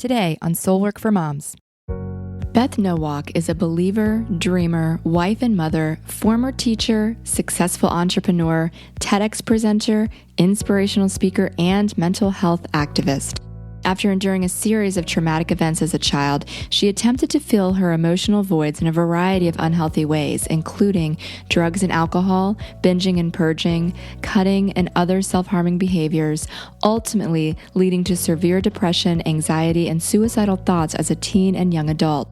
Today on Soul Work for Moms. Beth Nowak is a believer, dreamer, wife and mother, former teacher, successful entrepreneur, TEDx presenter, inspirational speaker, and mental health activist. After enduring a series of traumatic events as a child, she attempted to fill her emotional voids in a variety of unhealthy ways, including drugs and alcohol, binging and purging, cutting, and other self-harming behaviors, ultimately leading to severe depression, anxiety, and suicidal thoughts as a teen and young adult.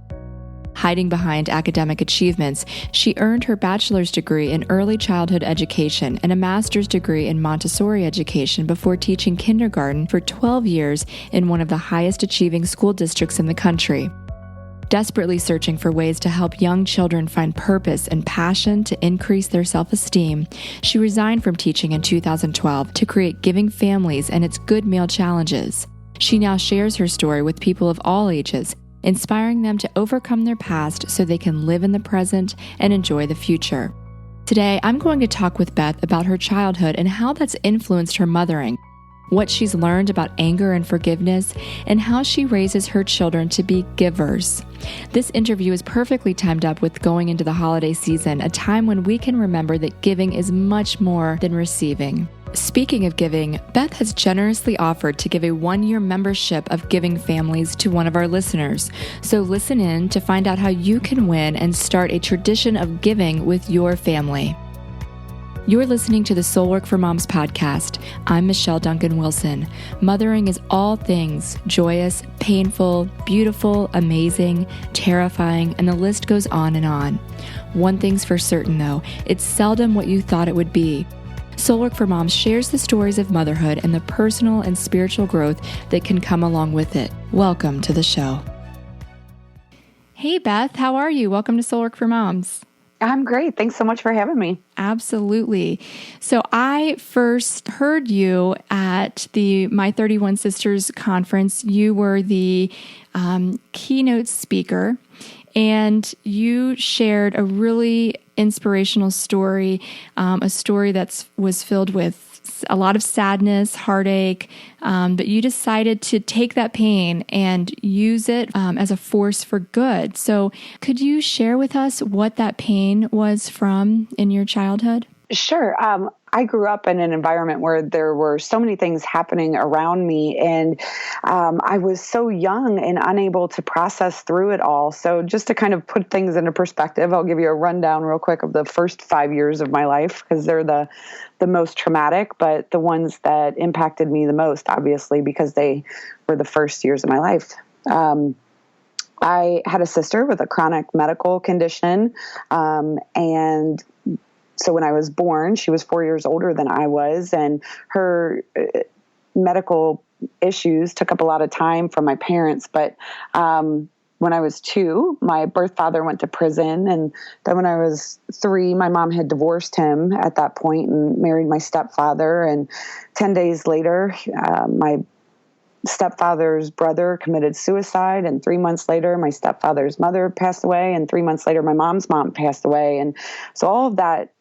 Hiding behind academic achievements, she earned her bachelor's degree in early childhood education and a master's degree in Montessori Education before teaching kindergarten for 12 years in one of the highest achieving school districts in the country. Desperately searching for ways to help young children find purpose and passion to increase their self-esteem, she resigned from teaching in 2012 to create Giving Families and its Good Meal Challenges. She now shares her story with people of all ages, inspiring them to overcome their past so they can live in the present and enjoy the future. Today, I'm going to talk with Beth about her childhood and how that's influenced her mothering, what she's learned about anger and forgiveness, and how she raises her children to be givers. This interview is perfectly timed up with going into the holiday season, a time when we can remember that giving is much more than receiving. Speaking of giving, Beth has generously offered to give a 1-year membership of Giving Families to one of our listeners. So listen in to find out how you can win and start a tradition of giving with your family. You're listening to the Soul Work for Moms podcast. I'm Michelle Duncan-Wilson. Mothering is all things joyous, painful, beautiful, amazing, terrifying, and the list goes on and on. One thing's for certain though, it's seldom what you thought it would be. Soul Work for Moms shares the stories of motherhood and the personal and spiritual growth that can come along with it. Welcome to the show. Hey Beth, how are you? Welcome to Soul Work for Moms. I'm great. Thanks so much for having me. Absolutely. So I first heard you at the My 31 Sisters conference. You were the keynote speaker, and you shared a really inspirational story, a story that was filled with a lot of sadness, heartache, but you decided to take that pain and use it as a force for good. So could you share with us what that pain was from in your childhood? Sure. I grew up in an environment where there were so many things happening around me, and I was so young and unable to process through it all. So just to kind of put things into perspective, I'll give you a rundown real quick of the first 5 years of my life, because they're the most traumatic, but the ones that impacted me the most, obviously, because they were the first years of my life. I had a sister with a chronic medical condition, and so when I was born, she was 4 years older than I was, and her medical issues took up a lot of time from my parents. But when I was 2, my birth father went to prison, and then when I was 3, my mom had divorced him at that point and married my stepfather. And 10 days later, my stepfather's brother committed suicide, and 3 months later my stepfather's mother passed away, and 3 months later my mom's mom passed away. And so all of that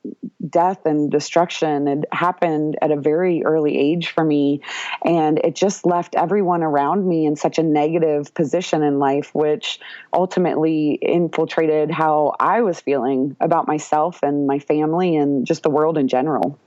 death and destruction had happened at a very early age for me, and it just left everyone around me in such a negative position in life, which ultimately infiltrated how I was feeling about myself and my family and just the world in general.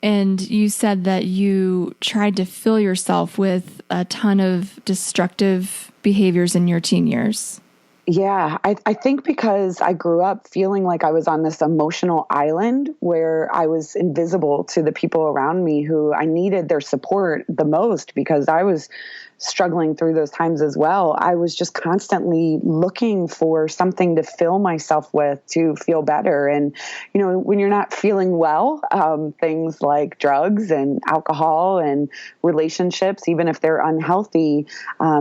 And you said that you tried to fill yourself with a ton of destructive behaviors in your teen years. Yeah, I think because I grew up feeling like I was on this emotional island where I was invisible to the people around me who I needed their support the most, because I was struggling through those times as well. I was just constantly looking for something to fill myself with to feel better. And, you know, when you're not feeling well, things like drugs and alcohol and relationships, even if they're unhealthy,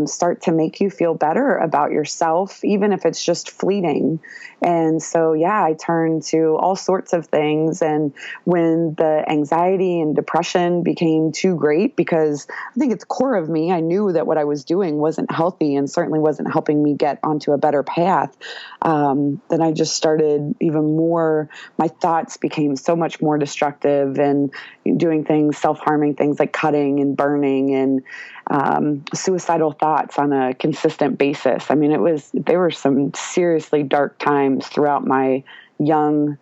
start to make you feel better about yourself, even if it's just fleeting. And so, yeah, I turned to all sorts of things. And when the anxiety and depression became too great, because I think it's core of me, I knew knew that what I was doing wasn't healthy and certainly wasn't helping me get onto a better path, then I just started even more, my thoughts became so much more destructive and doing things, self-harming things like cutting and burning and suicidal thoughts on a consistent basis. I mean, there were some seriously dark times throughout my young,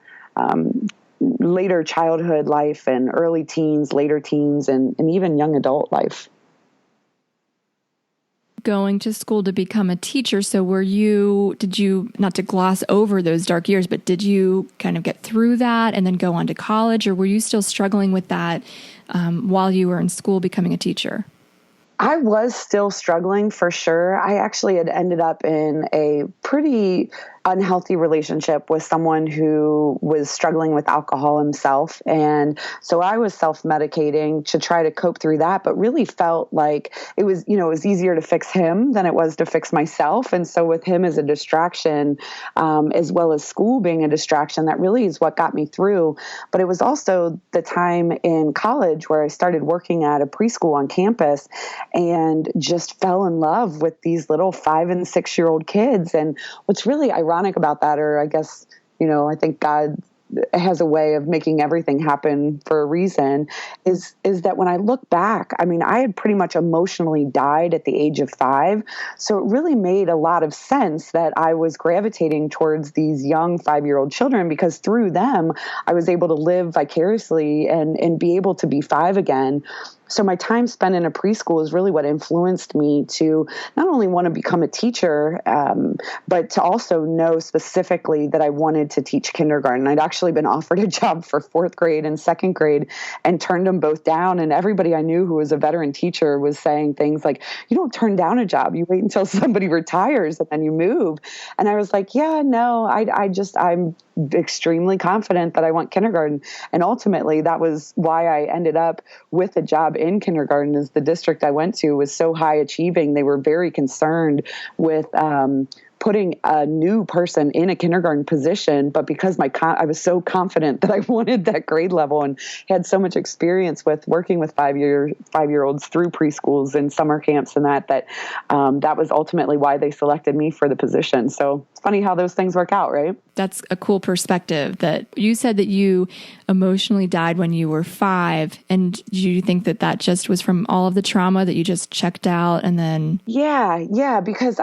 later childhood life and early teens, later teens, and even young adult life. Going to school to become a teacher. So did you, not to gloss over those dark years, but did you kind of get through that and then go on to college, or were you still struggling with that while you were in school becoming a teacher? I was still struggling for sure. I actually had ended up in a pretty unhealthy relationship with someone who was struggling with alcohol himself. And so I was self-medicating to try to cope through that, but really felt like it was easier to fix him than it was to fix myself. And so with him as a distraction, as well as school being a distraction, that really is what got me through. But it was also the time in college where I started working at a preschool on campus and just fell in love with these little 5 and 6 year old kids. And what's really ironic about that, or I guess, I think God has a way of making everything happen for a reason, is that when I look back, I mean, I had pretty much emotionally died at the age of 5. So it really made a lot of sense that I was gravitating towards these young 5-year-old children, because through them, I was able to live vicariously and be able to be 5 again. So my time spent in a preschool is really what influenced me to not only want to become a teacher, but to also know specifically that I wanted to teach kindergarten. I'd actually been offered a job for 4th grade and 2nd grade and turned them both down. And everybody I knew who was a veteran teacher was saying things like, you don't turn down a job. You wait until somebody retires and then you move. And I was like, yeah, no, I'm extremely confident that I want kindergarten. And ultimately, that was why I ended up with a job in kindergarten, as the district I went to was so high achieving. They were very concerned with putting a new person in a kindergarten position, but because I was so confident that I wanted that grade level and had so much experience with working with 5-year-olds through preschools and summer camps and that was ultimately why they selected me for the position. So it's funny how those things work out, right? That's a cool perspective. That you said that you emotionally died when you were 5, and do you think that just was from all of the trauma that you just checked out and then? Yeah, because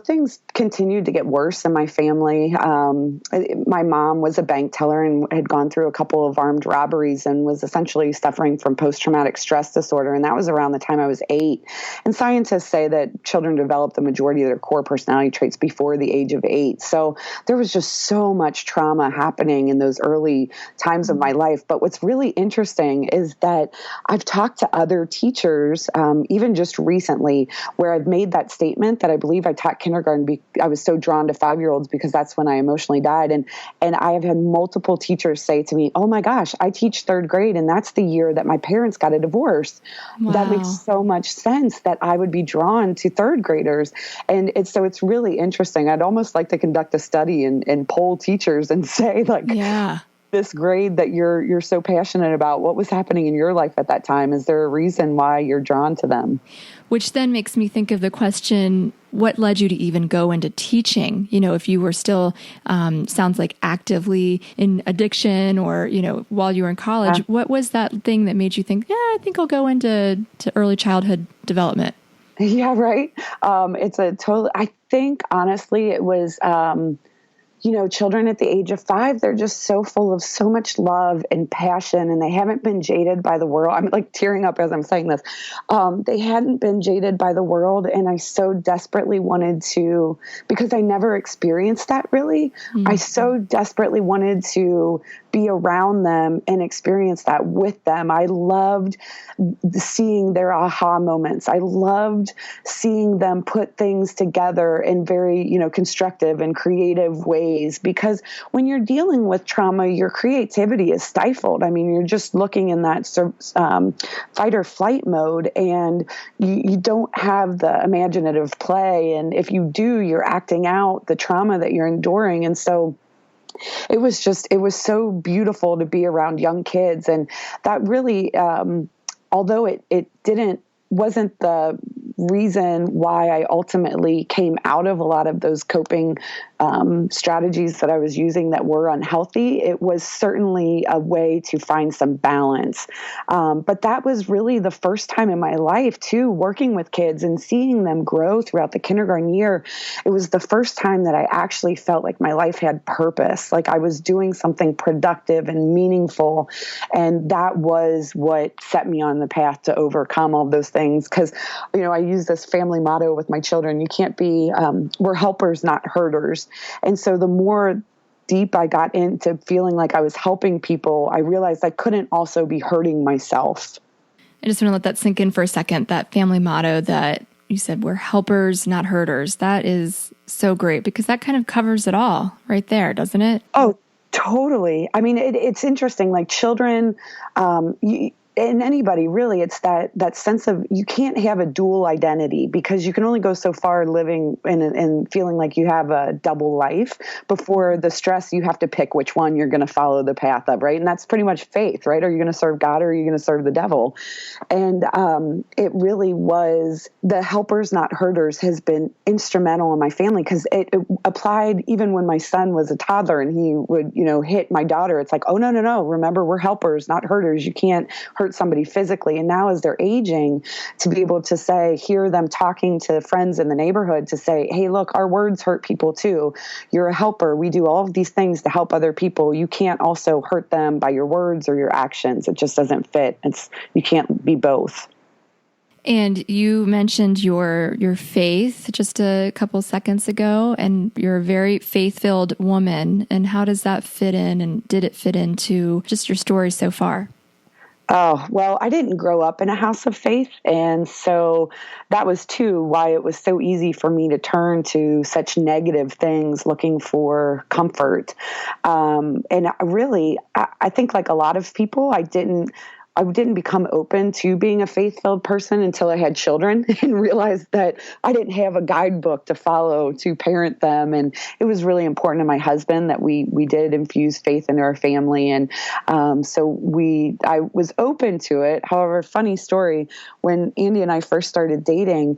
things continued to get worse in my family. My mom was a bank teller and had gone through a couple of armed robberies and was essentially suffering from post-traumatic stress disorder. And that was around the time I was 8. And scientists say that children develop the majority of their core personality traits before the age of 8. So there was just so much trauma happening in those early times of my life. But what's really interesting is that I've talked to other teachers, even just recently, where I've made that statement that I believe I taught kindergarten. I was so drawn to 5-year-olds because that's when I emotionally died. And I have had multiple teachers say to me, oh my gosh, I teach 3rd grade. And that's the year that my parents got a divorce. Wow. That makes so much sense that I would be drawn to 3rd graders. And it's really interesting. I'd almost like to conduct a study and poll teachers and say, like, yeah, this grade that you're so passionate about, what was happening in your life at that time? Is there a reason why you're drawn to them? Which then makes me think of the question, what led you to even go into teaching? If you were still, sounds like actively in addiction or, while you were in college, what was that thing that made you think, yeah, I think I'll go into early childhood development? Yeah, right. I think honestly, it was, children at the age of 5, they're just so full of so much love and passion, and they haven't been jaded by the world. I'm like tearing up as I'm saying this. They hadn't been jaded by the world, and I so desperately wanted to, because I never experienced that really. Mm-hmm. I so desperately wanted to be around them and experience that with them. I loved seeing their aha moments. I loved seeing them put things together in very, constructive and creative ways, because when you're dealing with trauma, your creativity is stifled. I mean, you're just looking in that fight or flight mode, and you don't have the imaginative play. And if you do, you're acting out the trauma that you're enduring. And so it was so beautiful to be around young kids. And that really, although it wasn't the reason why I ultimately came out of a lot of those coping strategies that I was using that were unhealthy. It was certainly a way to find some balance. But that was really the first time in my life, too, working with kids and seeing them grow throughout the kindergarten year. It was the first time that I actually felt like my life had purpose, like I was doing something productive and meaningful. And that was what set me on the path to overcome all those things. Because, I use this family motto with my children. You can't be, we're helpers, not hurters. And so the more deep I got into feeling like I was helping people, I realized I couldn't also be hurting myself. I just want to let that sink in for a second, that family motto that you said, we're helpers, not hurters. That is so great because that kind of covers it all right there, doesn't it? Oh, totally. I mean, it's interesting, like children, and anybody really, it's that sense of you can't have a dual identity because you can only go so far living and feeling like you have a double life before the stress you have to pick which one you're going to follow the path of, right? And that's pretty much faith, right? Are you going to serve God or are you going to serve the devil? And it really was the helpers, not hurters has been instrumental in my family because it applied even when my son was a toddler and he would, hit my daughter. It's like, oh, no. Remember, we're helpers, not hurters. You can't hurt somebody physically. And now as they're aging, to be able to hear them talking to friends in the neighborhood to say, hey, look, our words hurt people too. You're a helper. We do all of these things to help other people. You can't also hurt them by your words or your actions. It just doesn't fit. You can't be both. And you mentioned your faith just a couple seconds ago, and you're a very faith-filled woman. And how does that fit in, and did it fit into just your story so far? Oh, well, I didn't grow up in a house of faith. And so that was too why it was so easy for me to turn to such negative things looking for comfort. And really, I think like a lot of people, I didn't become open to being a faith-filled person until I had children and realized that I didn't have a guidebook to follow to parent them. And it was really important to my husband that we did infuse faith into our family. And so I was open to it. However, funny story, when Andy and I first started dating,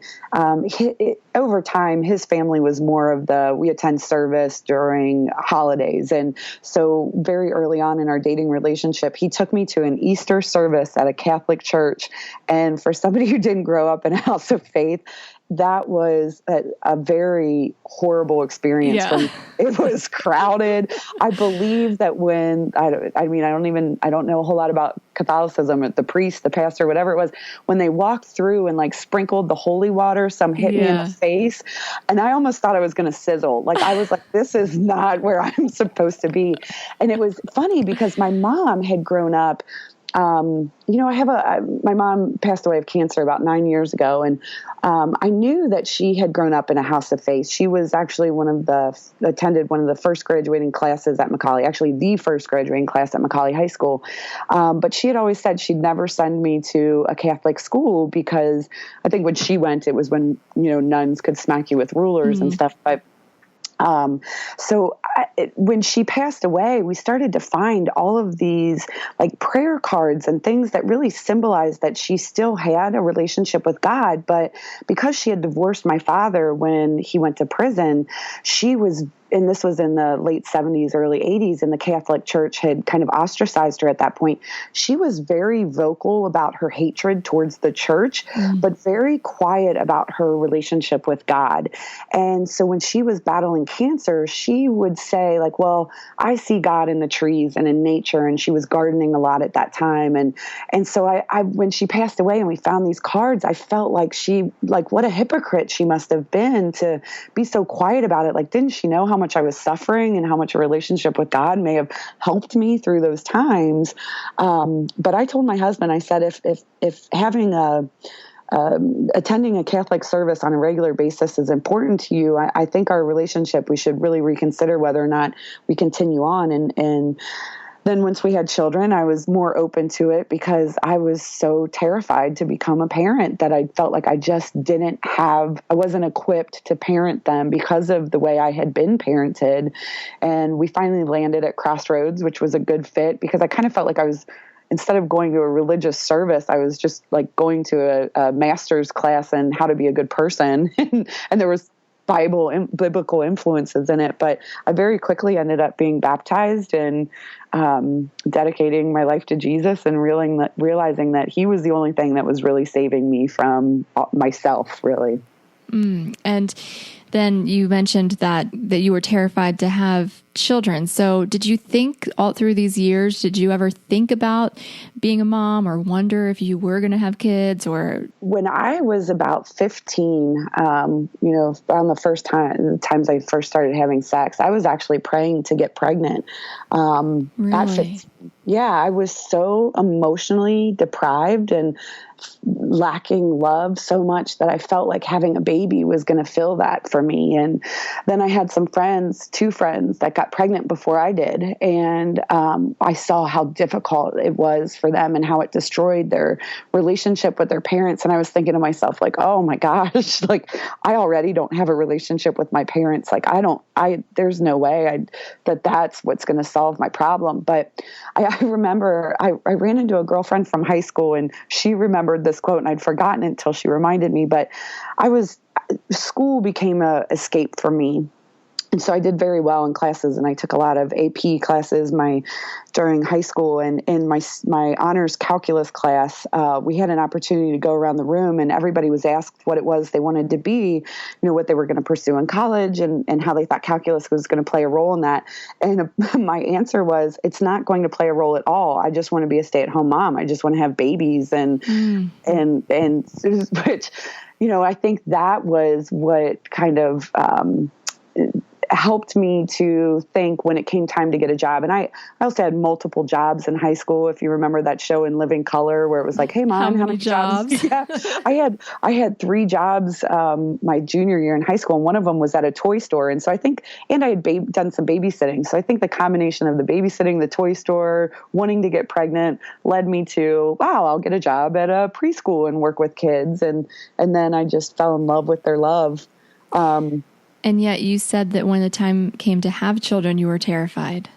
over time, his family was more of we attend service during holidays. And so very early on in our dating relationship, he took me to an Easter service at a Catholic church. And for somebody who didn't grow up in a house of faith, that was a very horrible experience. Yeah. It was crowded. I believe that I don't know a whole lot about Catholicism, the priest, the pastor, whatever it was, when they walked through and like sprinkled the holy water, some hit me in the face. And I almost thought I was going to sizzle. Like I was like, this is not where I'm supposed to be. And it was funny because my mom had grown up my mom passed away of cancer about 9 years ago. And I knew that she had grown up in a house of faith. She was actually attended one of the first graduating classes at Macaulay, actually the first graduating class at Macaulay High School. But she had always said she'd never send me to a Catholic school because I think when she went, it was when, nuns could smack you with rulers and stuff. But when she passed away, we started to find all of these like prayer cards and things that really symbolized that she still had a relationship with God. But because she had divorced my father when he went to prison, and this was in the late 70s, early 80s, and the Catholic Church had kind of ostracized her at that point. She was very vocal about her hatred towards the church, but very quiet about her relationship with God. And so when she was battling cancer, she would say like, well, I see God in the trees and in nature. And she was gardening a lot at that time. And so I when she passed away and we found these cards, I felt like what a hypocrite she must have been to be so quiet about it. Like, didn't she know how much I was suffering and how much a relationship with God may have helped me through those times? But I told my husband, I said, if having attending a Catholic service on a regular basis is important to you, I think our relationship, we should really reconsider whether or not we continue on. And then once we had children, I was more open to it because I was so terrified to become a parent that I felt like I just I wasn't equipped to parent them because of the way I had been parented. And we finally landed at Crossroads, which was a good fit because I kind of felt like I was instead of going to a religious service, I was just like going to a master's class in how to be a good person. And there was biblical influences in it, but I very quickly ended up being baptized and dedicating my life to Jesus and realizing that he was the only thing that was really saving me from myself, really. And then you mentioned that you were terrified to have children. So did you think all through these years, did you ever think about being a mom or wonder if you were going to have kids? Or when I was about 15, around the times I first started having sex, I was actually praying to get pregnant. Really? At 15. Yeah, I was so emotionally deprived and lacking love so much that I felt like having a baby was going to fill that for me. And then I had two friends that got pregnant before I did. And I saw how difficult it was for them and how it destroyed their relationship with their parents. And I was thinking to myself, like, oh my gosh, like I already don't have a relationship with my parents. Like there's no way that's what's going to solve my problem. But I remember I ran into a girlfriend from high school, and she remembered this quote, and I'd forgotten it until she reminded me. But school became a escape for me. And so I did very well in classes, and I took a lot of AP classes during high school. And in my honors calculus class, we had an opportunity to go around the room, and everybody was asked what it was they wanted to be, what they were going to pursue in college, and how they thought calculus was going to play a role in that. And my answer was, it's not going to play a role at all. I just want to be a stay-at-home mom. I just want to have babies, and which, I think that was what kind of helped me to think when it came time to get a job. And I also had multiple jobs in high school. If you remember that show In Living Color, where it was like, hey mom, how many jobs? Yeah. I had 3 jobs, my junior year in high school. And one of them was at a toy store. And so I think, and I had done some babysitting. So I think the combination of the babysitting, the toy store, wanting to get pregnant led me to, wow, I'll get a job at a preschool and work with kids. And then I just fell in love with their love. And yet you said that when the time came to have children, you were terrified.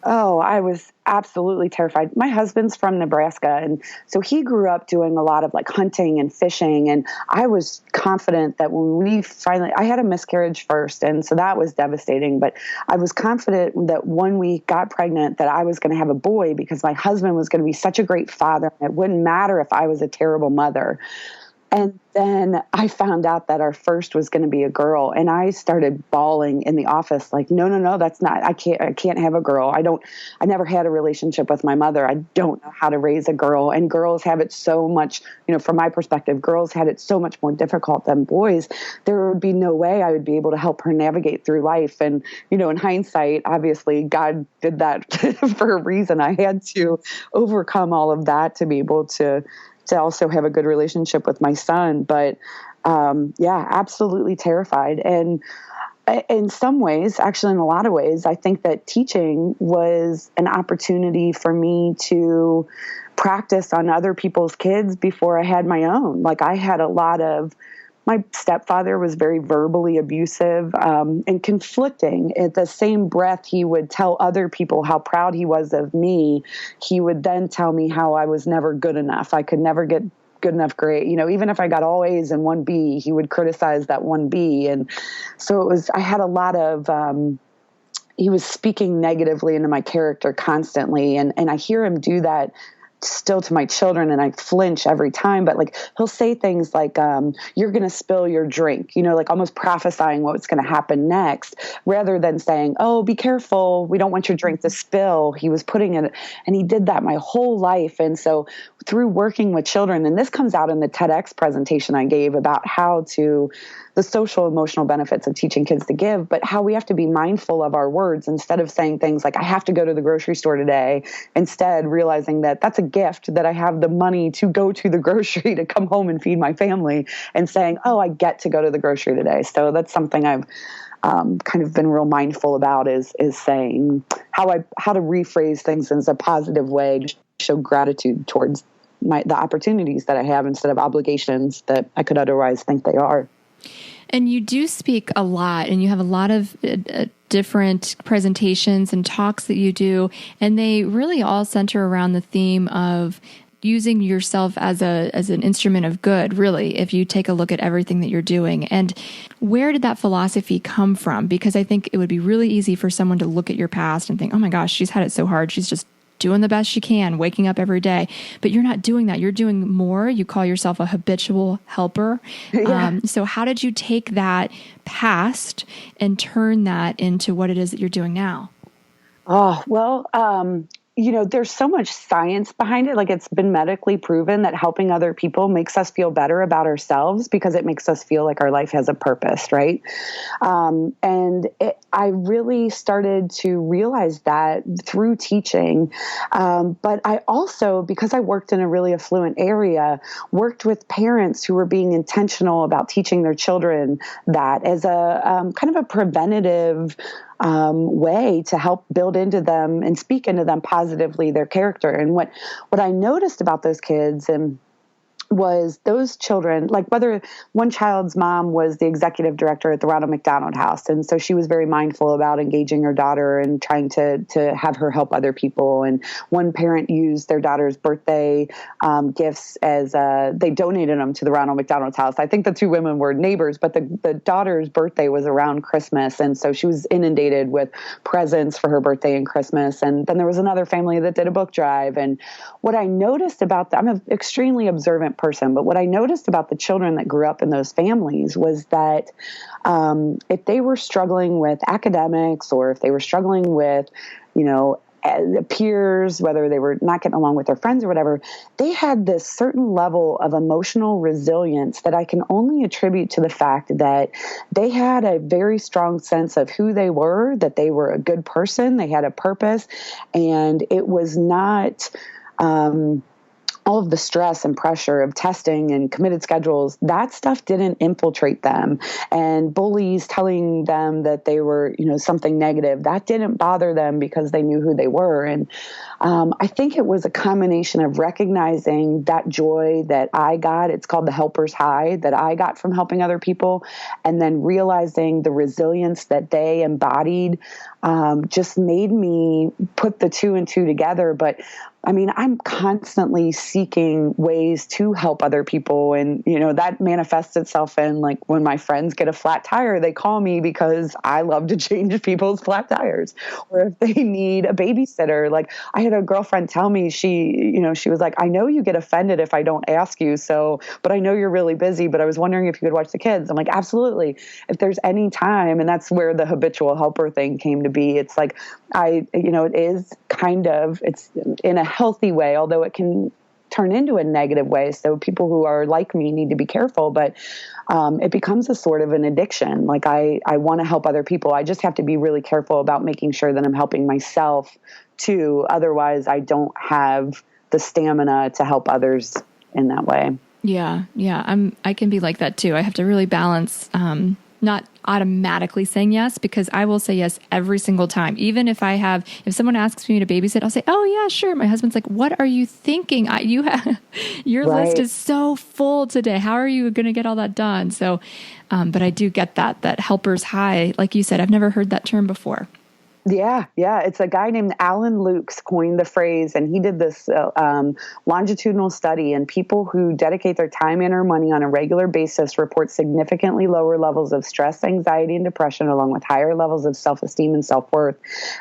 Oh, I was absolutely terrified. My husband's from Nebraska, and so he grew up doing a lot of like hunting and fishing. And I was confident that when I had a miscarriage first, and so that was devastating. But I was confident that when we got pregnant, that I was going to have a boy because my husband was going to be such a great father. It wouldn't matter if I was a terrible mother. And then I found out that our first was going to be a girl, and I started bawling in the office, like, no, that's not, I can't have a girl. I never had a relationship with my mother. I don't know how to raise a girl. And girls have it so much, from my perspective, girls had it so much more difficult than boys. There would be no way I would be able to help her navigate through life. And, in hindsight, obviously God did that for a reason. I had to overcome all of that to be able to also have a good relationship with my son. But absolutely terrified. And in some ways, actually in a lot of ways, I think that teaching was an opportunity for me to practice on other people's kids before I had my own. Like my stepfather was very verbally abusive and conflicting. At the same breath, he would tell other people how proud he was of me. He would then tell me how I was never good enough. I could never get good enough grade. Even if I got all A's and 1 B, he would criticize that 1 B. And so I had a lot of, he was speaking negatively into my character constantly. And I hear him do that still to my children, and I flinch every time. But like, he'll say things like, you're going to spill your drink, like almost prophesying what's going to happen next, rather than saying, oh, be careful, we don't want your drink to spill. He was putting it, and he did that my whole life. And so through working with children, and this comes out in the TEDx presentation I gave about the social emotional benefits of teaching kids to give, but how we have to be mindful of our words instead of saying things like, I have to go to the grocery store today. Instead, realizing that that's a gift, that I have the money to go to the grocery to come home and feed my family, and saying, oh, I get to go to the grocery today. So that's something I've kind of been real mindful about is saying how to rephrase things in a positive way to show gratitude towards the opportunities that I have instead of obligations that I could otherwise think they are. And you do speak a lot, and you have a lot of different presentations and talks that you do, and they really all center around the theme of using yourself as an instrument of good, really, if you take a look at everything that you're doing. And where did that philosophy come from? Because I think it would be really easy for someone to look at your past and think, oh my gosh, she's had it so hard. She's just doing the best she can, waking up every day. But you're not doing that. You're doing more. You call yourself a habitual helper. Yeah. So how did you take that past and turn that into what it is that you're doing now? Oh, well, there's so much science behind it. Like, it's been medically proven that helping other people makes us feel better about ourselves because it makes us feel like our life has a purpose, right? I really started to realize that through teaching. But I also, because I worked in a really affluent area, worked with parents who were being intentional about teaching their children that as a kind of a preventative way to help build into them and speak into them positively their character. And what I noticed about those kids was those children, like whether one child's mom was the executive director at the Ronald McDonald House. And so she was very mindful about engaging her daughter and trying to have her help other people. And one parent used their daughter's birthday gifts as they donated them to the Ronald McDonald House. I think the two women were neighbors, but the daughter's birthday was around Christmas. And so she was inundated with presents for her birthday and Christmas. And then there was another family that did a book drive. And what I noticed about I'm an extremely observant person, but what I noticed about the children that grew up in those families was that if they were struggling with academics or if they were struggling with, peers, whether they were not getting along with their friends or whatever, they had this certain level of emotional resilience that I can only attribute to the fact that they had a very strong sense of who they were, that they were a good person, they had a purpose, and it was not all of the stress and pressure of testing and committed schedules. That stuff didn't infiltrate them. And bullies telling them that they were, something negative, that didn't bother them because they knew who they were. And I think it was a combination of recognizing that joy that I got. It's called the helper's high that I got from helping other people. And then realizing the resilience that they embodied just made me put the two and two together. But I'm constantly seeking ways to help other people. And, that manifests itself in, like, when my friends get a flat tire, they call me because I love to change people's flat tires. Or if they need a babysitter, like, I had a girlfriend tell me, she was like, I know you get offended if I don't ask you. But I know you're really busy, but I was wondering if you could watch the kids. I'm like, absolutely. If there's any time. And that's where the habitual helper thing came to be. It's like, it is it's in a healthy way, although it can turn into a negative way. So people who are like me need to be careful, but it becomes a sort of an addiction. Like I want to help other people. I just have to be really careful about making sure that I'm helping myself too. Otherwise, I don't have the stamina to help others in that way. Yeah. I can be like that too. I have to really balance, not automatically saying yes, because I will say yes every single time. Even if someone asks me to babysit, I'll say, oh yeah, sure. My husband's like, what are you thinking? Your list is so full today. How are you going to get all that done? So, but I do get that helper's high. Like you said, I've never heard that term before. Yeah. It's a guy named Alan Lukes coined the phrase, and he did this longitudinal study, and people who dedicate their time and or money on a regular basis report significantly lower levels of stress, anxiety, and depression, along with higher levels of self-esteem and self-worth.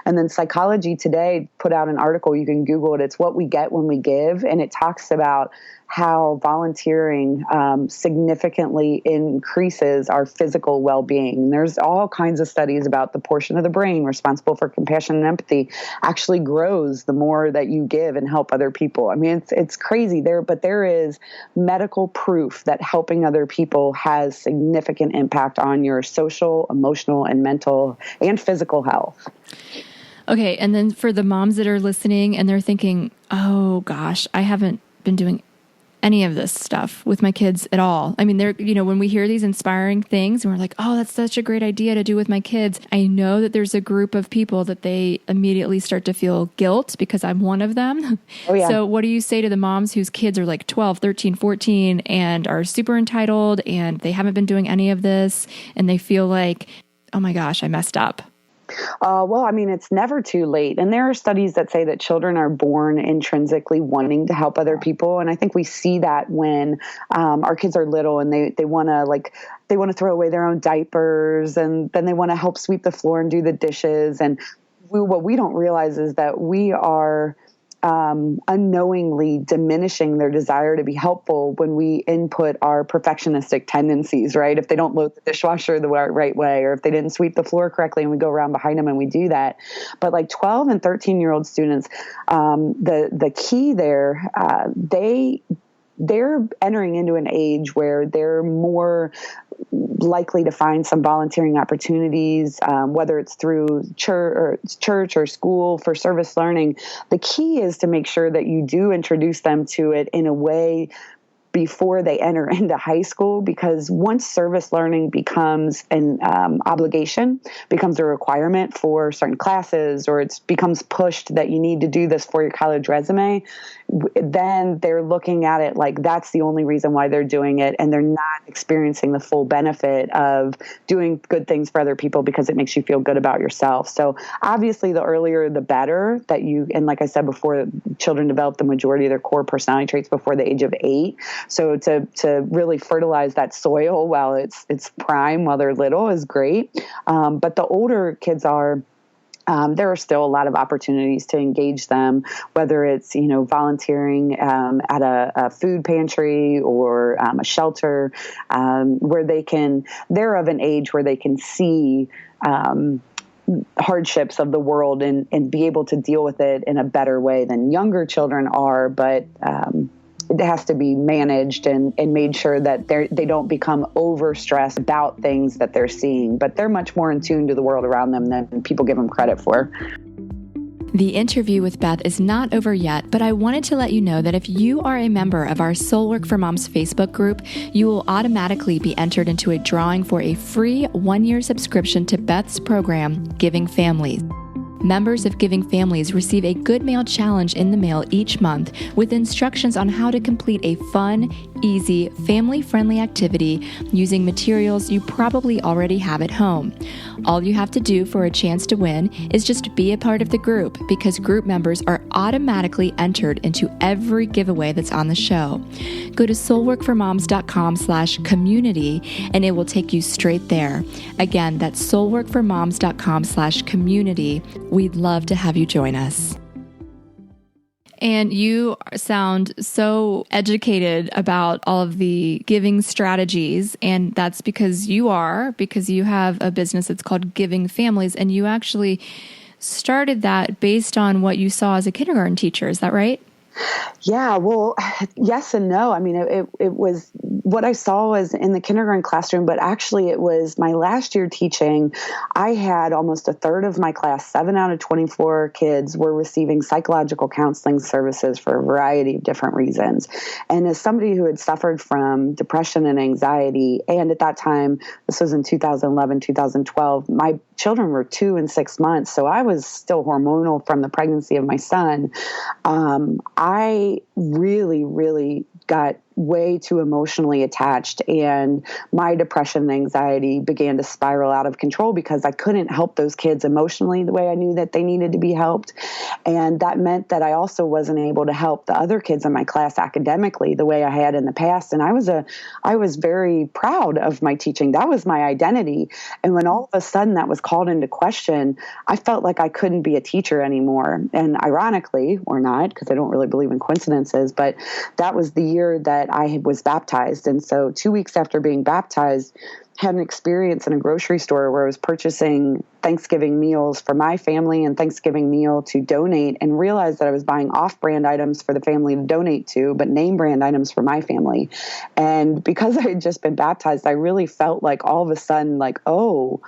And then Psychology Today put out an article, you can Google it, it's What We Get When We Give, and it talks about how volunteering significantly increases our physical well-being. And there's all kinds of studies about the portion of the brain responsible for compassion and empathy actually grows the more that you give and help other people. It's crazy there, but there is medical proof that helping other people has significant impact on your social, emotional, and mental and physical health. Okay. And then for the moms that are listening and they're thinking, oh gosh, I haven't been doing any of this stuff with my kids at all. I mean, when we hear these inspiring things and we're like, oh, that's such a great idea to do with my kids, I know that there's a group of people that they immediately start to feel guilt because I'm one of them. Oh, yeah. So what do you say to the moms whose kids are like 12, 13, 14 and are super entitled and they haven't been doing any of this and they feel like, oh my gosh, I messed up? Well, I mean, it's never too late. And there are studies that say that children are born intrinsically wanting to help other people. And I think we see that when our kids are little and they want to throw away their own diapers, and then they want to help sweep the floor and do the dishes. And what we don't realize is that we are unknowingly diminishing their desire to be helpful when we input our perfectionistic tendencies, right? If they don't load the dishwasher the right way, or if they didn't sweep the floor correctly and we go around behind them and we do that. But like 12 and 13-year-old students, the key there, they're entering into an age where they're more likely to find some volunteering opportunities, whether it's through church or school for service learning. The key is to make sure that you do introduce them to it in a way before they enter into high school, because once service learning becomes an obligation, becomes a requirement for certain classes, or it becomes pushed that you need to do this for your college resume, then they're looking at it like that's the only reason why they're doing it, and they're not experiencing the full benefit of doing good things for other people because it makes you feel good about yourself. So obviously the earlier the better that you, and like I said before, children develop the majority of their core personality traits before the age of 8. So to really fertilize that soil while it's prime, while they're little, is great. But the older kids are, there are still a lot of opportunities to engage them, whether it's, volunteering at a food pantry or a shelter, where they're of an age where they can see hardships of the world and be able to deal with it in a better way than younger children are. But it has to be managed and made sure that they don't become overstressed about things that they're seeing. But they're much more in tune to the world around them than people give them credit for. The interview with Beth is not over yet, but I wanted to let you know that if you are a member of our Soul Work for Moms Facebook group, you will automatically be entered into a drawing for a free 1-year subscription to Beth's program, Giving Families. Members of Giving Families receive a Good Mail Challenge in the mail each month with instructions on how to complete a fun, easy, family-friendly activity using materials you probably already have at home. All you have to do for a chance to win is just be a part of the group, because group members are automatically entered into every giveaway that's on the show. Go to soulworkformoms.com/community and it will take you straight there. Again, that's soulworkformoms.com/community. We'd love to have you join us. And you sound so educated about all of the giving strategies. And that's because you have a business that's called Giving Families. And you actually started that based on what you saw as a kindergarten teacher. Is that right? Yeah, well, yes and no. I mean, it was what I saw was in the kindergarten classroom, but actually it was my last year teaching. I had almost a third of my class, 7 out of 24 kids, were receiving psychological counseling services for a variety of different reasons. And as somebody who had suffered from depression and anxiety, and at that time, this was in 2011, 2012, my children were 2 and 6 months, so I was still hormonal from the pregnancy of my son. I really, really got way too emotionally attached, and my depression and anxiety began to spiral out of control because I couldn't help those kids emotionally the way I knew that they needed to be helped. And that meant that I also wasn't able to help the other kids in my class academically the way I had in the past. And I was very proud of my teaching. That was my identity. And when all of a sudden that was called into question, I felt like I couldn't be a teacher anymore. And ironically, or not, because I don't really believe in coincidences, but that was the year that I was baptized. And so 2 weeks after being baptized, had an experience in a grocery store where I was purchasing Thanksgiving meals for my family and Thanksgiving meal to donate, and realized that I was buying off-brand items for the family to donate to, but name brand items for my family. And because I had just been baptized, I really felt like all of a sudden, like, oh,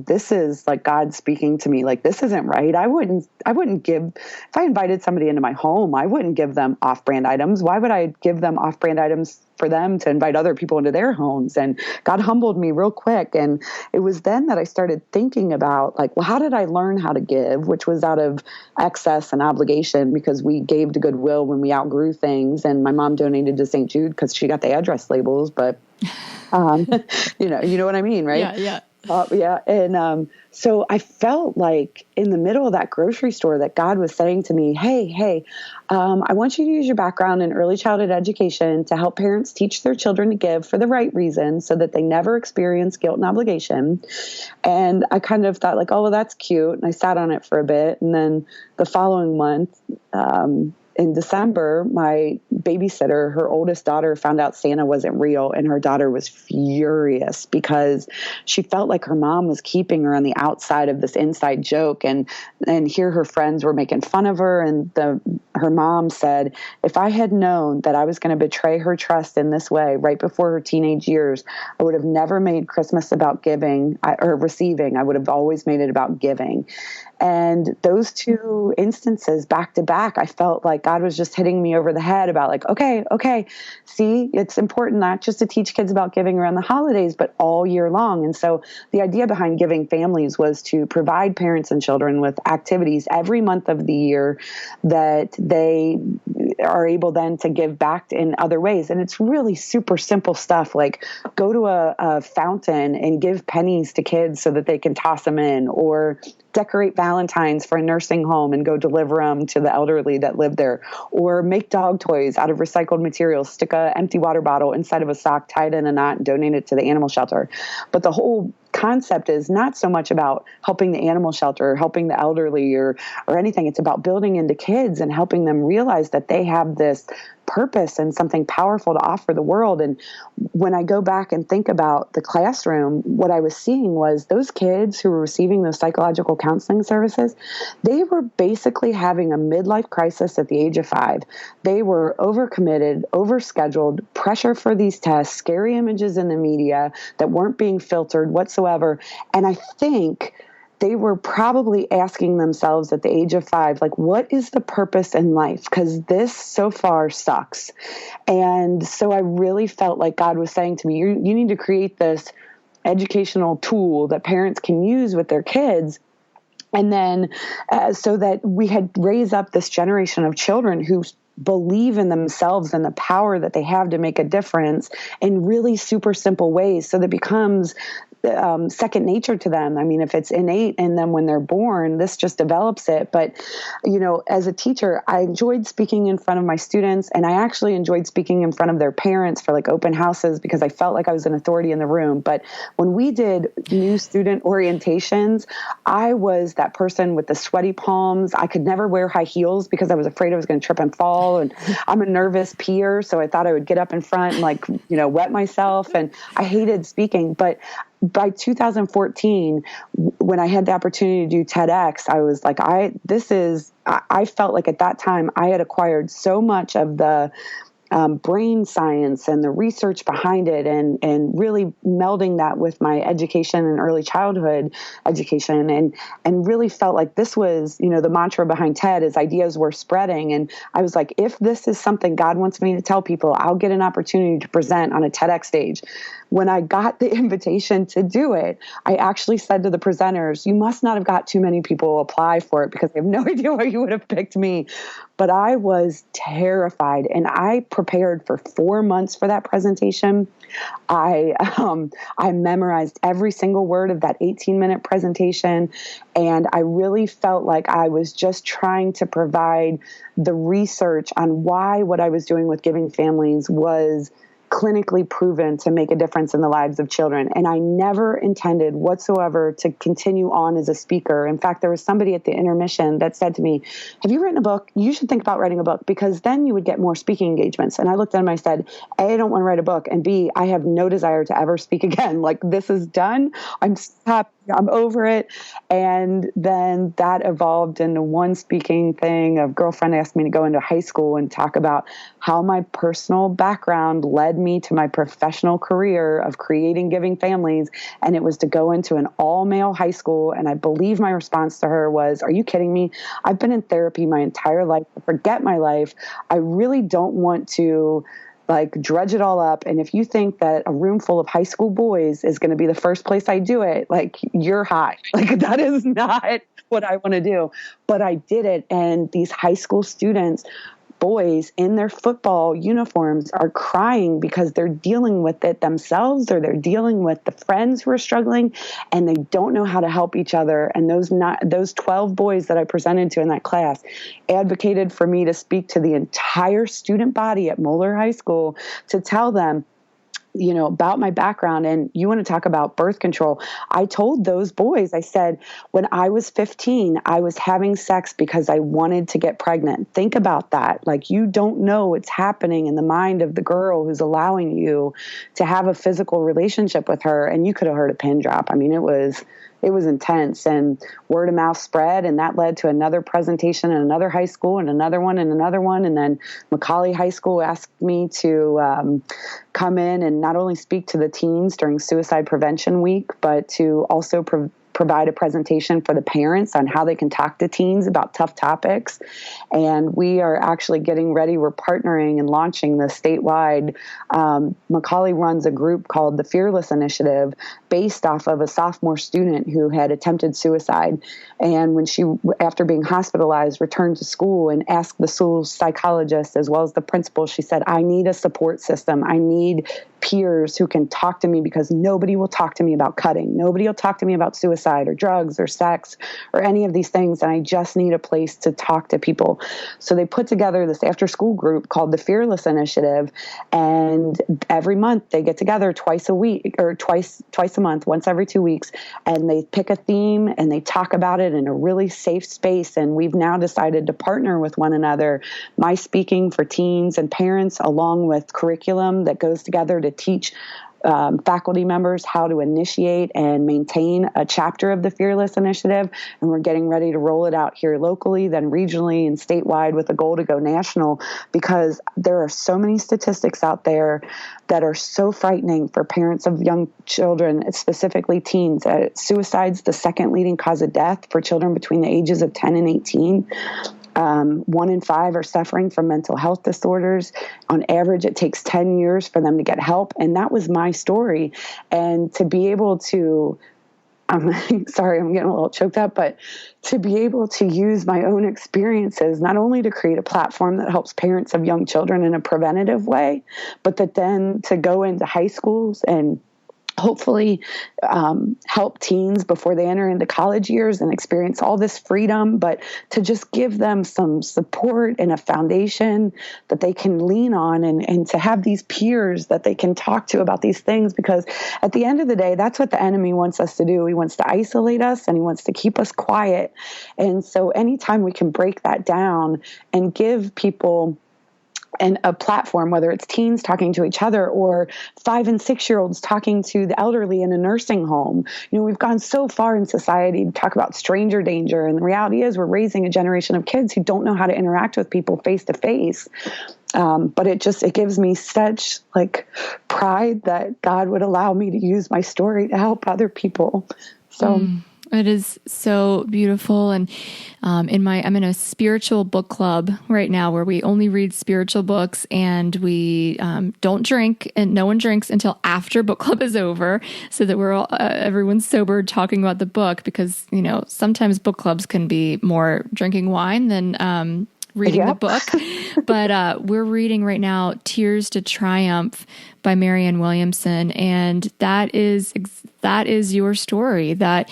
this is like God speaking to me. Like, this isn't right. I wouldn't give, if I invited somebody into my home, I wouldn't give them off-brand items. Why would I give them off-brand items for them to invite other people into their homes? And God humbled me real quick. And it was then that I started thinking about, like, well, how did I learn how to give, which was out of excess and obligation, because we gave to Goodwill when we outgrew things. And my mom donated to St. Jude because she got the address labels, but you know what I mean, right? Yeah. Yeah. And so I felt like in the middle of that grocery store that God was saying to me, hey, I want you to use your background in early childhood education to help parents teach their children to give for the right reason so that they never experience guilt and obligation. And I kind of thought, like, oh, well, that's cute. And I sat on it for a bit. And then the following month, in December, my babysitter, her oldest daughter, found out Santa wasn't real, and her daughter was furious because she felt like her mom was keeping her on the outside of this inside joke, and here her friends were making fun of her, and her mom said, if I had known that I was going to betray her trust in this way right before her teenage years, I would have never made Christmas about giving or receiving. I would have always made it about giving. And those two instances back to back, I felt like God was just hitting me over the head about, like, okay, see, it's important not just to teach kids about giving around the holidays, but all year long. And so the idea behind Giving Families was to provide parents and children with activities every month of the year that they are able then to give back in other ways. And it's really super simple stuff, like go to a fountain and give pennies to kids so that they can toss them in, or decorate Valentines for a nursing home and go deliver them to the elderly that live there, or make dog toys out of recycled materials, stick an empty water bottle inside of a sock, tie it in a knot, and donate it to the animal shelter. But the whole concept is not so much about helping the animal shelter or helping the elderly or anything. It's about building into kids and helping them realize that they have this purpose and something powerful to offer the world. And when I go back and think about the classroom, what I was seeing was those kids who were receiving those psychological counseling services, they were basically having a midlife crisis at the age of 5. They were overcommitted, overscheduled, pressure for these tests, scary images in the media that weren't being filtered whatsoever. And I think they were probably asking themselves at the age of 5, like, what is the purpose in life? Because this so far sucks. And so I really felt like God was saying to me, you need to create this educational tool that parents can use with their kids. And then so that we had raised up this generation of children who believe in themselves and the power that they have to make a difference in really super simple ways. So that becomes second nature to them. I mean, if it's innate in them when they're born, this just develops it. But, as a teacher, I enjoyed speaking in front of my students, and I actually enjoyed speaking in front of their parents for like open houses because I felt like I was an authority in the room. But when we did new student orientations, I was that person with the sweaty palms. I could never wear high heels because I was afraid I was going to trip and fall. And I'm a nervous peer, so I thought I would get up in front and wet myself. And I hated speaking. But by 2014, when I had the opportunity to do TEDx, I was like, I felt like at that time I had acquired so much of the brain science and the research behind it, and really melding that with my education and early childhood education, and really felt like this was, the mantra behind TED is ideas worth spreading. And I was like, if this is something God wants me to tell people, I'll get an opportunity to present on a TEDx stage. When I got the invitation to do it, I actually said to the presenters, you must not have got too many people apply for it because I have no idea why you would have picked me. But I was terrified, and I prepared for 4 months for that presentation. I memorized every single word of that 18-minute presentation, and I really felt like I was just trying to provide the research on why what I was doing with Giving Families was clinically proven to make a difference in the lives of children. And I never intended whatsoever to continue on as a speaker. In fact, there was somebody at the intermission that said to me, have you written a book? You should think about writing a book, because then you would get more speaking engagements. And I looked at him and I said, A, I don't want to write a book. And B, I have no desire to ever speak again. Like, this is done. I'm happy. I'm over it. And then that evolved into one speaking thing. A girlfriend asked me to go into high school and talk about how my personal background led me to my professional career of creating giving families. And it was to go into an all-male high school. And I believe my response to her was, are you kidding me? I've been in therapy my entire life. Forget my life. I really don't want to drudge it all up. And if you think that a room full of high school boys is going to be the first place I do it, you're high. That is not what I want to do. But I did it. And these high school students, boys in their football uniforms, are crying because they're dealing with it themselves, or they're dealing with the friends who are struggling, and they don't know how to help each other. And those 12 boys that I presented to in that class advocated for me to speak to the entire student body at Moeller High School to tell them, about my background. And you want to talk about birth control. I told those boys, I said, when I was 15, I was having sex because I wanted to get pregnant. Think about that. You don't know what's happening in the mind of the girl who's allowing you to have a physical relationship with her. And you could have heard a pin drop. I mean, it was intense, and word of mouth spread. And that led to another presentation in another high school, and another one and another one. And then Macaulay High School asked me to come in and not only speak to the teens during Suicide Prevention Week, but to also provide a presentation for the parents on how they can talk to teens about tough topics. And we are actually getting ready. We're partnering and launching the statewide. Macaulay runs a group called the Fearless Initiative, based off of a sophomore student who had attempted suicide. And when she, after being hospitalized, returned to school and asked the school psychologist as well as the principal, she said, I need a support system. I need peers who can talk to me, because nobody will talk to me about cutting. Nobody will talk to me about suicide or drugs or sex or any of these things. And I just need a place to talk to people. So they put together this after school group called the Fearless Initiative. And every month they get together twice a week, or twice a month, once every 2 weeks. And they pick a theme and they talk about it in a really safe space. And we've now decided to partner with one another. My speaking for teens and parents, along with curriculum that goes together to teach faculty members how to initiate and maintain a chapter of the Fearless Initiative. And we're getting ready to roll it out here locally, then regionally and statewide, with a goal to go national, because there are so many statistics out there that are so frightening for parents of young children, specifically teens. Suicide's the second leading cause of death for children between the ages of 10 and 18. 1 in 5 are suffering from mental health disorders. On average, it takes 10 years for them to get help. And that was my story. And to be able to, sorry, I'm getting a little choked up, but to be able to use my own experiences, not only to create a platform that helps parents of young children in a preventative way, but that then to go into high schools and hopefully help teens before they enter into college years and experience all this freedom, but to just give them some support and a foundation that they can lean on, and to have these peers that they can talk to about these things. Because at the end of the day, that's what the enemy wants us to do. He wants to isolate us, and he wants to keep us quiet. And so anytime we can break that down and give people and a platform, whether it's teens talking to each other or 5 and 6 year olds talking to the elderly in a nursing home. We've gone so far in society to talk about stranger danger. And the reality is we're raising a generation of kids who don't know how to interact with people face to face. But it gives me such pride that God would allow me to use my story to help other people. So. It is so beautiful. And I'm in a spiritual book club right now where we only read spiritual books, and we don't drink, and no one drinks until after book club is over, so that we're all everyone's sober talking about the book, because sometimes book clubs can be more drinking wine than reading the book. But we're reading right now Tears to Triumph by Marianne Williamson. And that is your story, that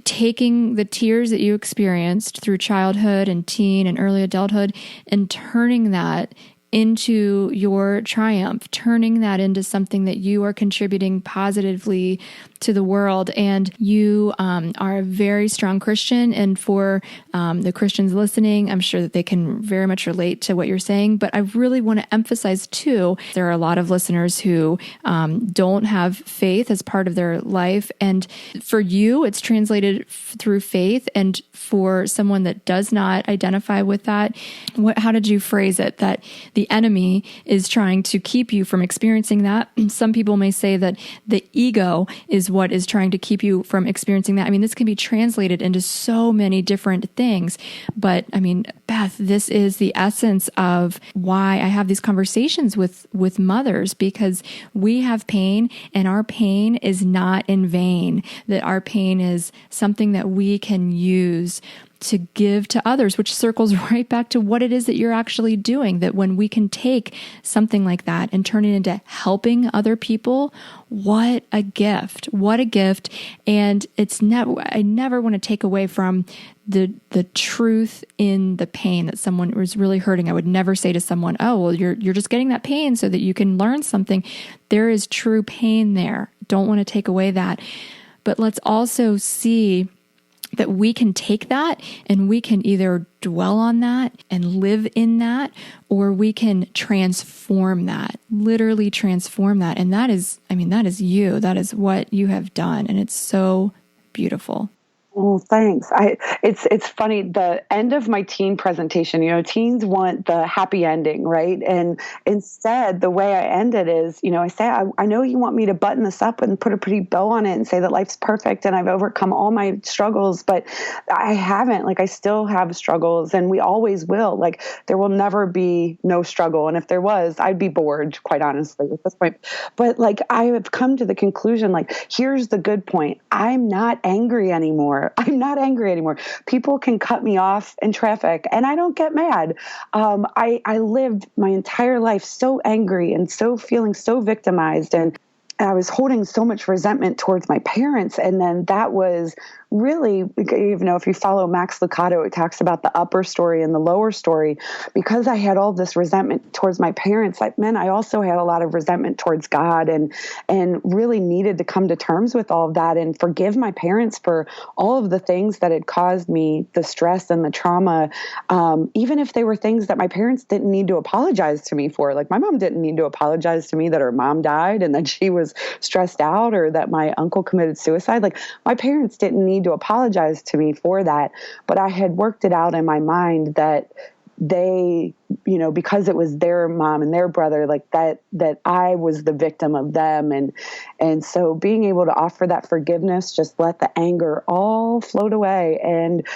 taking the tears that you experienced through childhood and teen and early adulthood and turning that into your triumph, turning that into something that you are contributing positively to the world. And you are a very strong Christian. And for the Christians listening, I'm sure that they can very much relate to what you're saying. But I really want to emphasize too, there are a lot of listeners who don't have faith as part of their life. And for you, it's translated through faith. And for someone that does not identify with that, how did you phrase it? That the enemy is trying to keep you from experiencing that. Some people may say that the ego is what is trying to keep you from experiencing that. I mean, this can be translated into so many different things. But I mean, Beth, this is the essence of why I have these conversations with mothers, because we have pain and our pain is not in vain, that our pain is something that we can use to give to others, which circles right back to what it is that you're actually doing. That when we can take something like that and turn it into helping other people, what a gift, what a gift. And I never want to take away from the truth in the pain that someone was really hurting. I would never say to someone, oh, well, you're just getting that pain so that you can learn something. There is true pain there. Don't want to take away that. But let's also see that we can take that and we can either dwell on that and live in that, or we can transform that, literally transform that. And that is you. That is what you have done. And it's so beautiful. Oh, thanks. It's funny. The end of my teen presentation, teens want the happy ending, right? And instead, the way I end it is, I say, I know you want me to button this up and put a pretty bow on it and say that life's perfect and I've overcome all my struggles, but I haven't. I still have struggles, and we always will. There will never be no struggle. And if there was, I'd be bored, quite honestly, at this point. But I have come to the conclusion, here's the good point. I'm not angry anymore. I'm not angry anymore. People can cut me off in traffic and I don't get mad. I lived my entire life so angry and so feeling so victimized, and I was holding so much resentment towards my parents. And then that was really, if you follow Max Lucado, it talks about the upper story and the lower story. Because I had all this resentment towards my parents, that meant I also had a lot of resentment towards God, and really needed to come to terms with all of that and forgive my parents for all of the things that had caused me the stress and the trauma, even if they were things that my parents didn't need to apologize to me for. My mom didn't need to apologize to me that her mom died and that she was stressed out, or that my uncle committed suicide. My parents didn't need to apologize to me for that, but I had worked it out in my mind that they, because it was their mom and their brother, that I was the victim of them. And so being able to offer that forgiveness, just let the anger all float away. And,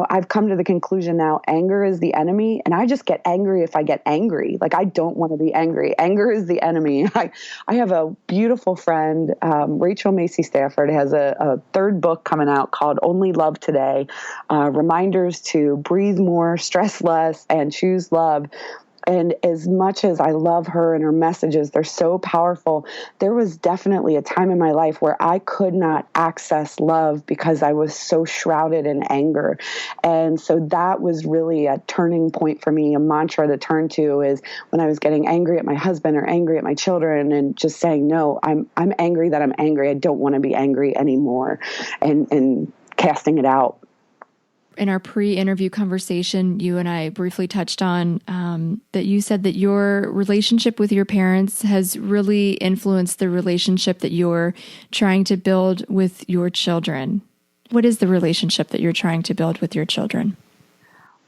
I've come to the conclusion now, anger is the enemy, and I just get angry if I get angry. I don't want to be angry. Anger is the enemy. I have a beautiful friend, Rachel Macy Stafford, has a third book coming out called Only Love Today, reminders to breathe more, stress less, and choose love. And as much as I love her and her messages, they're so powerful. There was definitely a time in my life where I could not access love because I was so shrouded in anger. And so that was really a turning point for me, a mantra to turn to, is when I was getting angry at my husband or angry at my children, and just saying, no, I'm angry that I'm angry. I don't want to be angry anymore, and casting it out. In our pre-interview conversation, you and I briefly touched on that you said that your relationship with your parents has really influenced the relationship that you're trying to build with your children. What is the relationship that you're trying to build with your children?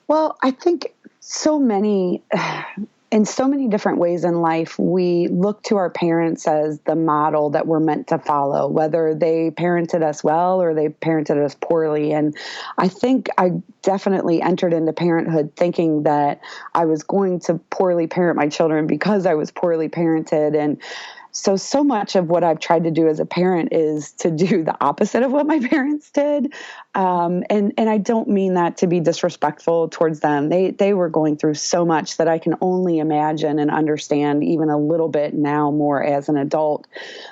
Well, I think in so many different ways in life, we look to our parents as the model that we're meant to follow, whether they parented us well or they parented us poorly. And I think I definitely entered into parenthood thinking that I was going to poorly parent my children because I was poorly parented. And so much of what I've tried to do as a parent is to do the opposite of what my parents did. And I don't mean that to be disrespectful towards them. They were going through so much that I can only imagine and understand even a little bit now more as an adult.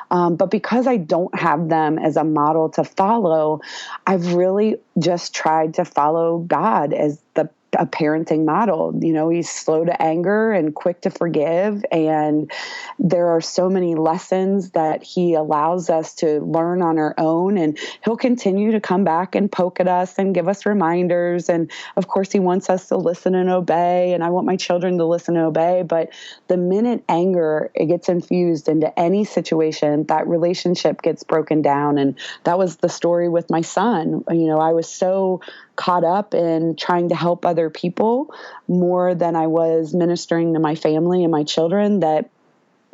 But because I don't have them as a model to follow, I've really just tried to follow God as the a parenting model. He's slow to anger and quick to forgive. And there are so many lessons that he allows us to learn on our own. And he'll continue to come back and poke at us and give us reminders. And of course, he wants us to listen and obey. And I want my children to listen and obey. But the minute anger it gets infused into any situation, that relationship gets broken down. And that was the story with my son. I was so caught up in trying to help other people more than I was ministering to my family and my children, that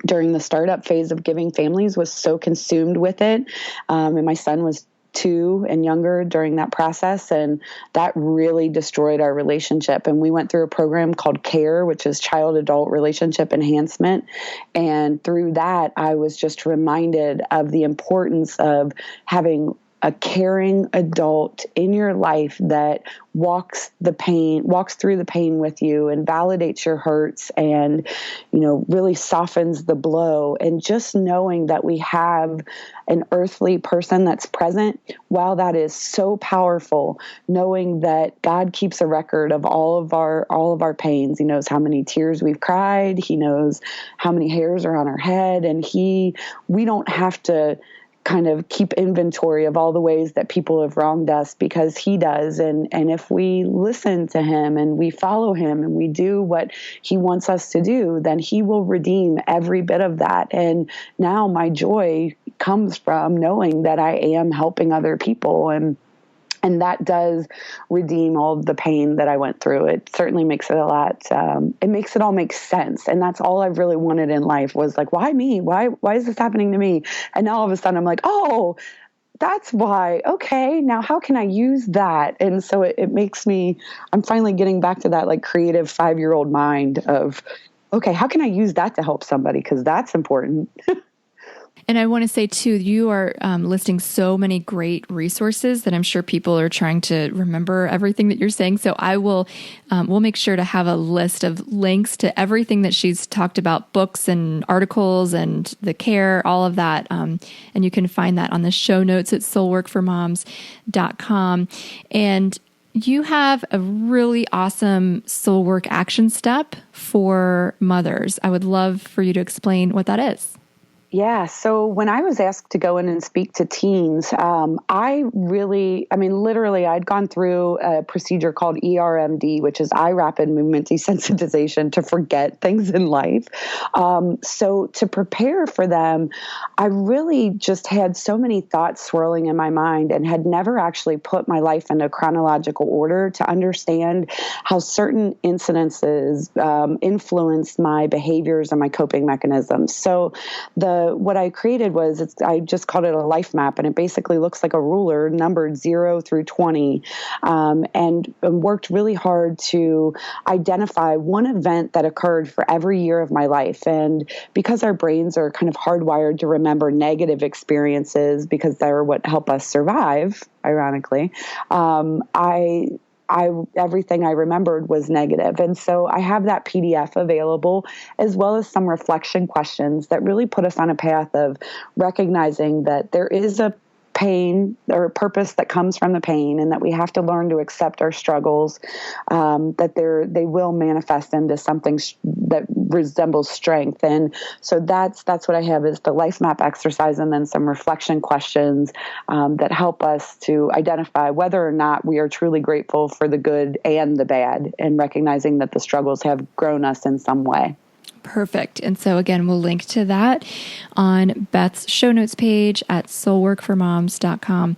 during the startup phase of Giving Families was so consumed with it. And my son was 2 and younger during that process. And that really destroyed our relationship. And we went through a program called CARE, which is Child-Adult Relationship Enhancement. And through that, I was just reminded of the importance of having a caring adult in your life that walks through the pain with you and validates your hurts and, really softens the blow. And just knowing that we have an earthly person that's present, while that is so powerful, knowing that God keeps a record of all of our pains. He knows how many tears we've cried. He knows how many hairs are on our head. And we don't have to kind of keep inventory of all the ways that people have wronged us, because he does. And if we listen to him and we follow him and we do what he wants us to do, then he will redeem every bit of that. And now my joy comes from knowing that I am helping other people. And that does redeem all the pain that I went through. It certainly makes it it makes it all make sense. And that's all I've really wanted in life, was like, why me? Why is this happening to me? And now all of a sudden I'm like, oh, that's why. Okay, now how can I use that? And so it makes me, I'm finally getting back to that like creative 5-year-old mind of, okay, how can I use that to help somebody? Because that's important. And I want to say, too, you are listing so many great resources that I'm sure people are trying to remember everything that you're saying. So we'll make sure to have a list of links to everything that she's talked about, books and articles and the CARE, all of that. And you can find that on the show notes at soulworkformoms.com. And you have a really awesome soul work action step for mothers. I would love for you to explain what that is. Yeah. So when I was asked to go in and speak to teens, literally I'd gone through a procedure called ERMD, which is eye rapid movement desensitization, to forget things in life. So to prepare for them, I really just had so many thoughts swirling in my mind and had never actually put my life into chronological order to understand how certain incidences influenced my behaviors and my coping mechanisms. So what I created was, I just called it a life map, and it basically looks like a ruler numbered 0 through 20, and worked really hard to identify one event that occurred for every year of my life. And because our brains are kind of hardwired to remember negative experiences because they're what help us survive, ironically, everything I remembered was negative. And so I have that PDF available, as well as some reflection questions that really put us on a path of recognizing that there is a pain or a purpose that comes from the pain, and that we have to learn to accept our struggles, that they will manifest into something that resembles strength. And so that's what I have, is the life map exercise, and then some reflection questions that help us to identify whether or not we are truly grateful for the good and the bad, and recognizing that the struggles have grown us in some way. Perfect. And so again, we'll link to that on Beth's show notes page at soulworkformoms.com.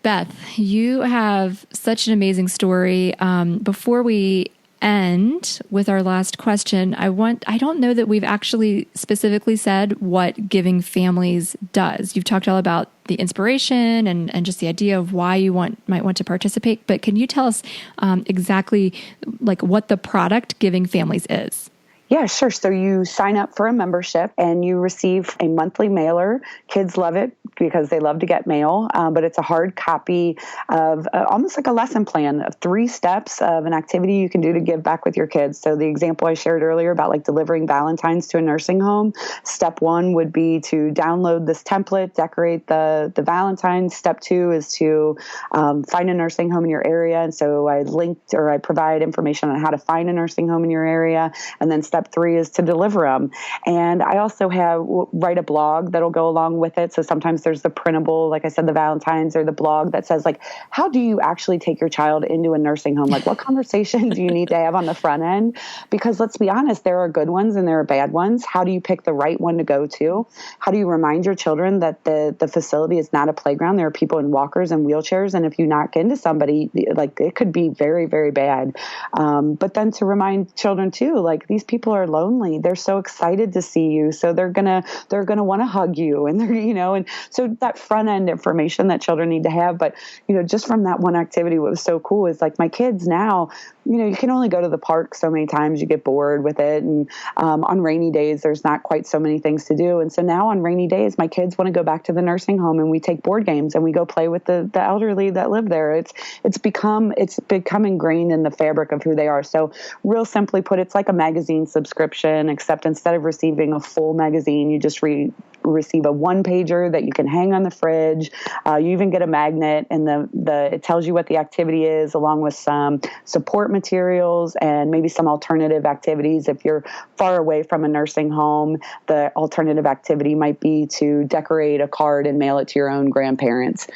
Beth, you have such an amazing story. Before we end with our last question, I don't know that we've actually specifically said what Giving Families does. You've talked all about the inspiration and just the idea of why you might want to participate, but can you tell us exactly like what the product Giving Families is? Yeah, sure. So you sign up for a membership and you receive a monthly mailer. Kids love it because they love to get mail, but it's a hard copy of almost like a lesson plan of 3 steps of an activity you can do to give back with your kids. So the example I shared earlier about like delivering Valentines to a nursing home, step 1 would be to download this template, decorate the Valentines. Step 2 is to find a nursing home in your area. And so I provide information on how to find a nursing home in your area. And then step 3 is to deliver them. And I also write a blog that'll go along with it. So sometimes there's the printable, like I said, the Valentines, or the blog that says like, how do you actually take your child into a nursing home? Like what conversation do you need to have on the front end? Because let's be honest, there are good ones and there are bad ones. How do you pick the right one to go to? How do you remind your children that the facility is not a playground? There are people in walkers and wheelchairs. And if you knock into somebody, like it could be very, very bad. But then to remind children too, like these people are lonely. They're so excited to see you. So they're going to want to hug you. And and so that front end information that children need to have. But, just from that one activity, what was so cool is like my kids now, you can only go to the park so many times, you get bored with it. And on rainy days, there's not quite so many things to do. And so now on rainy days, my kids want to go back to the nursing home and we take board games and we go play with the elderly that live there. It's become ingrained in the fabric of who they are. So real simply put, it's like a magazine subscription, except instead of receiving a full magazine, you just receive a one-pager that you can hang on the fridge. You even get a magnet, and it tells you what the activity is, along with some support materials and maybe some alternative activities. If you're far away from a nursing home, the alternative activity might be to decorate a card and mail it to your own grandparents.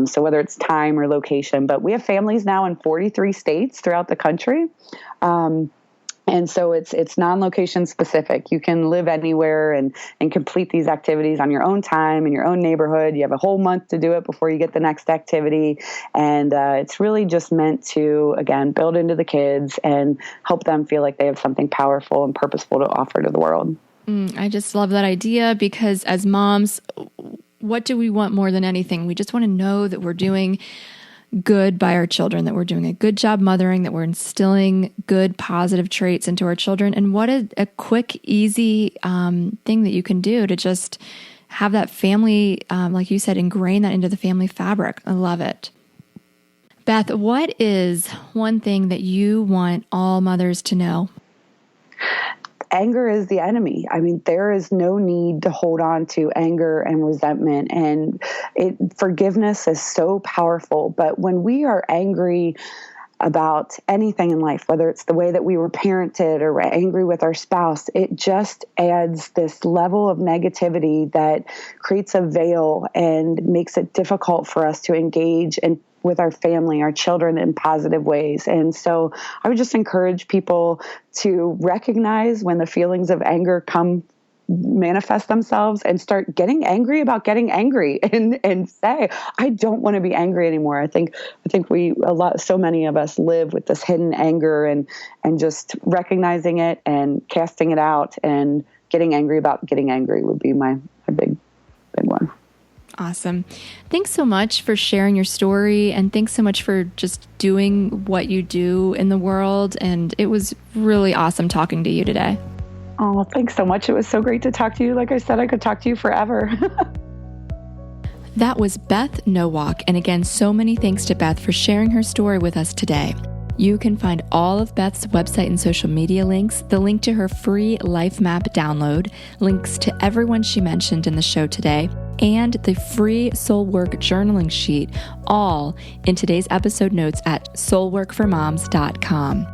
So whether it's time or location, but we have families now in 43 states throughout the country. And so it's non-location specific. You can live anywhere and complete these activities on your own time in your own neighborhood. You have a whole month to do it before you get the next activity. And it's really just meant to, again, build into the kids and help them feel like they have something powerful and purposeful to offer to the world. I just love that idea, because as moms, what do we want more than anything? We just want to know that we're doing good by our children, that we're doing a good job mothering, that we're instilling good, positive traits into our children. And what a quick, easy thing that you can do to just have that family, like you said, ingrain that into the family fabric. I love it. Beth, what is one thing that you want all mothers to know? Anger is the enemy. I mean, there is no need to hold on to anger and resentment. And forgiveness is so powerful. But when we are angry about anything in life, whether it's the way that we were parented or we're angry with our spouse, it just adds this level of negativity that creates a veil and makes it difficult for us to engage with our family, our children, in positive ways. And so I would just encourage people to recognize when the feelings of anger manifest themselves and start getting angry about getting angry and say, I don't want to be angry anymore. I think so many of us live with this hidden anger and just recognizing it and casting it out and getting angry about getting angry would be my big one. Awesome. Thanks so much for sharing your story, and thanks so much for just doing what you do in the world. And it was really awesome talking to you today. Oh, thanks so much. It was so great to talk to you. Like I said, I could talk to you forever. That was Beth Nowak. And again, so many thanks to Beth for sharing her story with us today. You can find all of Beth's website and social media links, the link to her free life map download, links to everyone she mentioned in the show today, and the free Soul Work journaling sheet, all in today's episode notes at soulworkformoms.com.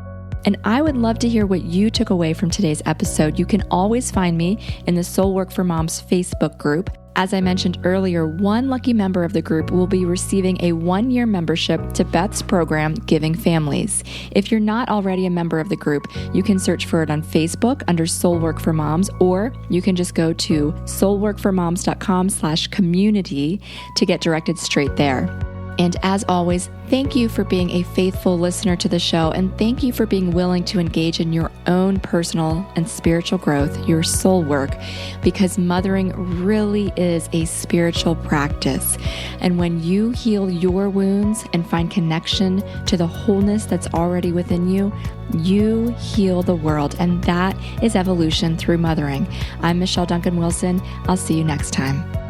And I would love to hear what you took away from today's episode. You can always find me in the Soul Work for Moms Facebook group. As I mentioned earlier, one lucky member of the group will be receiving a 1-year membership to Beth's program, Giving Families. If you're not already a member of the group, you can search for it on Facebook under Soul Work for Moms, or you can just go to soulworkformoms.com/community to get directed straight there. And as always, thank you for being a faithful listener to the show, and thank you for being willing to engage in your own personal and spiritual growth, your soul work, because mothering really is a spiritual practice. And when you heal your wounds and find connection to the wholeness that's already within you, you heal the world, and that is evolution through mothering. I'm Michelle Duncan-Wilson. I'll see you next time.